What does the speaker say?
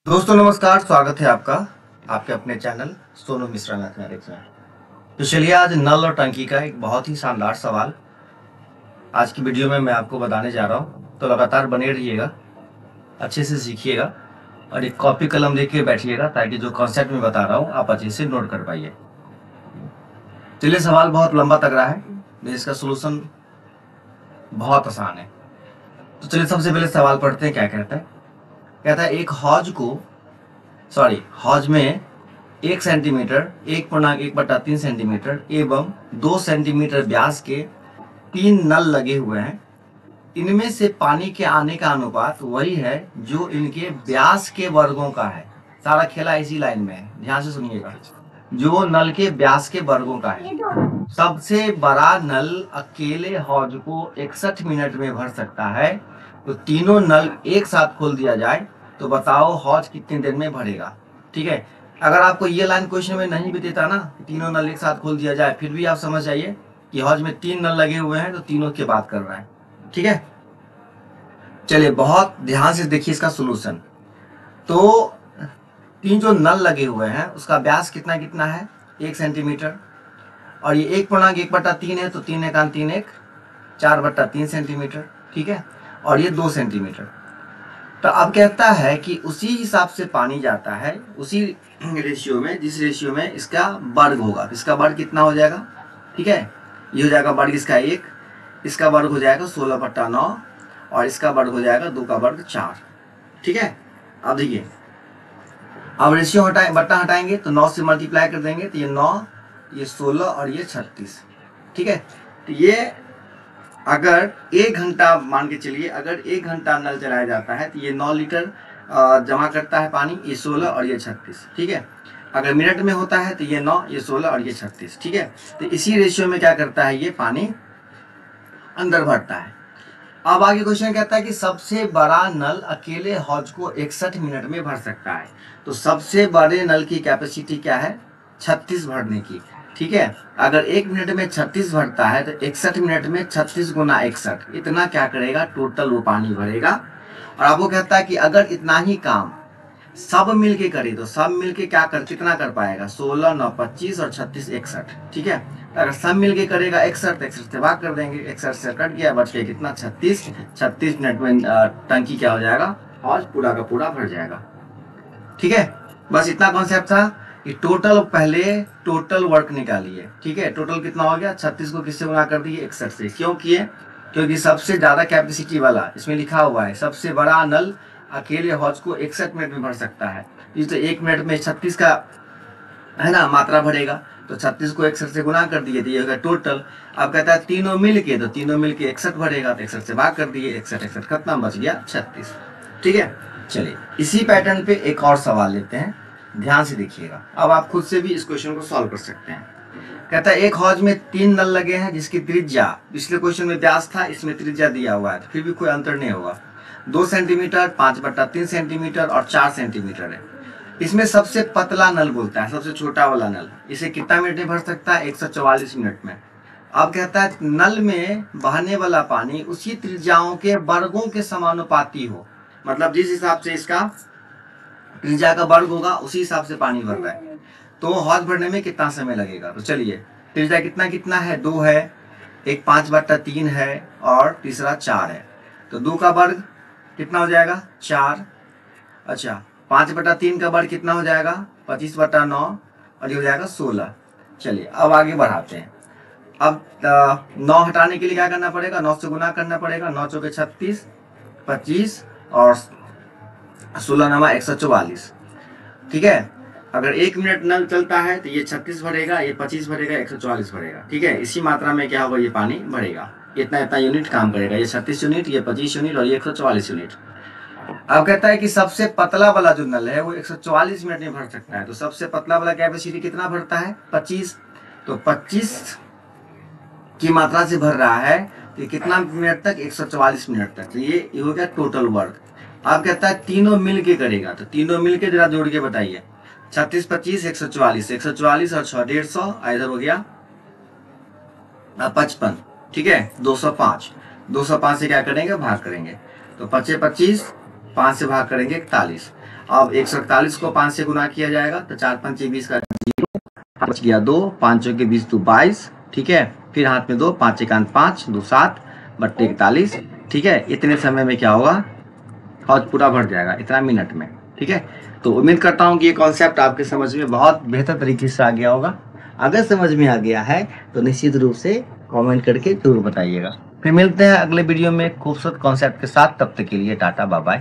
दोस्तों नमस्कार, स्वागत है आपका आपके अपने चैनल सोनू मिश्रा मैथमेटिक्स में। तो चलिए आज नल और टंकी का एक बहुत ही शानदार सवाल आज की वीडियो में मैं आपको बताने जा रहा हूँ। तो लगातार बने रहिएगा, अच्छे से सीखिएगा और एक कॉपी कलम लेके बैठिएगा ताकि जो कॉन्सेप्ट मैं बता रहा हूँ आप अच्छे से नोट कर पाइए। चलिए, सवाल बहुत लंबा तक रहा है, इसका सोल्यूशन बहुत आसान है। तो चलिए सबसे पहले सवाल पढ़ते हैं। क्या कहता है? कहता है एक हौज में 1 सेंटीमीटर 1.1/3 सेंटीमीटर एवं 2 सेंटीमीटर व्यास के 3 नल लगे हुए हैं। इनमें से पानी के आने का अनुपात वही है जो इनके व्यास के वर्गों का है। सारा खेला इसी लाइन में है, ध्यान से सुनिएगा। जो नल के व्यास के वर्गों का है। सबसे बड़ा नल अकेले हौज को 61 मिनट में भर सकता है। तो तीनों नल एक साथ खोल दिया जाए तो बताओ हौज कितनी देर में भरेगा। ठीक है, अगर आपको ये लाइन क्वेश्चन में नहीं भी देता ना, तीनों नल एक साथ खोल दिया जाए, फिर भी आप समझ जाइए कि हौज में 3 नल लगे हुए हैं तो तीनों की बात कर रहा है। ठीक है, चलिए बहुत ध्यान से देखिए इसका सोल्यूशन। तो 3 जो नल लगे हुए हैं उसका व्यास कितना कितना है? 1 सेंटीमीटर। और ये 1.1/3 है तो 3 एकान 3 1 4/3 सेंटीमीटर। ठीक है, और ये 2 सेंटीमीटर। तो अब कहता है कि उसी हिसाब से पानी जाता है, उसी रेशियो में, जिस रेशियो में इसका वर्ग होगा। तो इसका वर्ग कितना हो जाएगा? ठीक है, ये हो जाएगा वर्ग इसका 1, इसका वर्ग हो जाएगा 16/9 और इसका वर्ग हो जाएगा 2 का वर्ग 4। ठीक है, अब देखिए, अब रेशियो बट्टा हटाएंगे तो 9 से मल्टीप्लाई कर देंगे तो ये 9, ये 16 और ये 36। ठीक है, तो ये अगर 1 घंटा मान के चलिए, अगर 1 घंटा नल चलाया जाता है तो ये 9 लीटर जमा करता है पानी, ये 16 और ये 36। ठीक है, अगर मिनट में होता है तो ये 9, ये 16 और ये 36। ठीक है, तो इसी रेशियो में क्या करता है, ये पानी अंदर भरता है। अब आगे क्वेश्चन कहता है कि सबसे बड़ा नल अकेले हौज को 61 मिनट में भर सकता है। तो सबसे बड़े नल की कैपेसिटी क्या है? 36 भरने की। ठीक है, अगर 1 मिनट में 36 भरता है तो 61 मिनट में 36 गुना 61, इतना क्या करेगा? टोटल वो पानी भरेगा। और आपको कहता है कि अगर इतना ही काम सब मिलके करे तो सब मिलके कितना कर पाएगा? 16 9 25 और 36 61। ठीक है, अगर सब मिलके करेगा 61 से भाग कर देंगे, 61 से कट गया, बच गया कितना? 36 मिनट में टंकी क्या हो जाएगा? हौज पूरा का पूरा भर जाएगा। ठीक है, बस इतना कॉन्सेप्ट था कि पहले टोटल वर्क निकालिए। ठीक है, टोटल कितना हो गया? 36 को किससे गुना कर दिए? 61 से। क्यों किए? क्योंकि सबसे ज्यादा कैपेसिटी वाला इसमें लिखा हुआ है, सबसे बड़ा नल अकेले हौज को 61 मिनट में भर सकता है। तो 1 मिनट में 36 का है ना मात्रा भरेगा, तो 36 को 61 से गुना कर दिए तो ये होगा टोटल। अब कहता है तीनों मिलके, तो तीनों मिलके 61 भरेगा, तो 61 से भाग कर दिए, 61 खत्म, बच गया 36। ठीक है, चलिए इसी पैटर्न पे एक और सवाल लेते हैं, ध्यान से देखिएगा। अब आप खुद से भी इस क्वेश्चन को सॉल्व कर सकते हैं। कहता है एक हौज में 3 नल लगे हैं जिसकी त्रिज्या, पिछले क्वेश्चन में व्यास था, इसमें त्रिज्या दिया हुआ है तो फिर भी कोई अंतर नहीं होगा। 2 सेंटीमीटर, 5/3 सेंटीमीटर और 4 सेंटीमीटर है। इसमें सबसे पतला नल बोलता है, सबसे छोटा वाला नल, इसे कितना मिनट में भर सकता है? 144 मिनट में। अब कहता है नल में बहने वाला पानी उसी त्रिज्याओं के वर्गों के समानुपाती हो, मतलब जिस हिसाब से इसका त्रिज्या का वर्ग होगा उसी हिसाब से पानी भर रहा है। तो हौज भरने में कितना समय लगेगा? तो चलिए, त्रिज्या कितना कितना है? 2 है, एक 5/3 है और तीसरा 4 है। तो 2 का वर्ग कितना हो जाएगा? 4। अच्छा, 5/3 का वर्ग कितना हो जाएगा? 25/9 और ये हो जाएगा 16। चलिए अब आगे बढ़ाते हैं। अब 9 हटाने के लिए क्या करना पड़ेगा? 9 से गुना करना पड़ेगा। 9 चौके 36, 25 और 16 नमा 144। ठीक है, अगर 1 मिनट नल चलता है तो ये 36 भरेगा, ये 25 भरेगा, 144 भरेगा। ठीक है, इसी मात्रा में क्या होगा? ये पानी भरेगा, इतना इतना यूनिट काम करेगा। ये 36 यूनिट, ये 25 यूनिट और ये 144 यूनिट। अब कहता है कि सबसे पतला वाला जो नल है वो 144 मिनट में भर सकता है। तो सबसे पतला वाला कैपेसिटी कितना भरता है? 25। तो 25 की मात्रा से भर रहा है तो कितना मिनट तक? 144 मिनट तक। तो ये हो गया टोटल वर्क। अब कहता है तीनों मिल के करेगा, तो तीनों मिल के जरा जोड़ के बताइए। 36 25 144, 144 और 6 150, इधर हो गया 55। ठीक है, 205। 205 से क्या करेंगे? भाग करेंगे, तो 25 25, 5 से भाग करेंगे 41। अब 141 को 5 से गुना किया जाएगा तो 4 5 20 का 0, बच गया 2, 5 के 20 2 22, ठीक है। फिर हाथ में 2, 5 1 5 2 7 बट्टे 41, ठीक है। इतने समय में क्या होगा, हौज पूरा भर जाएगा इतना मिनट में, ठीक है। तो उम्मीद करता हूँ कि ये कॉन्सेप्ट आपके समझ में बहुत बेहतर तरीके से आ गया होगा। अगर समझ में आ गया है तो निश्चित रूप से कमेंट करके जरूर बताइएगा। फिर मिलते हैं अगले वीडियो में खूबसूरत कॉन्सेप्ट के साथ, तब तक के लिए टाटा बाय बाय।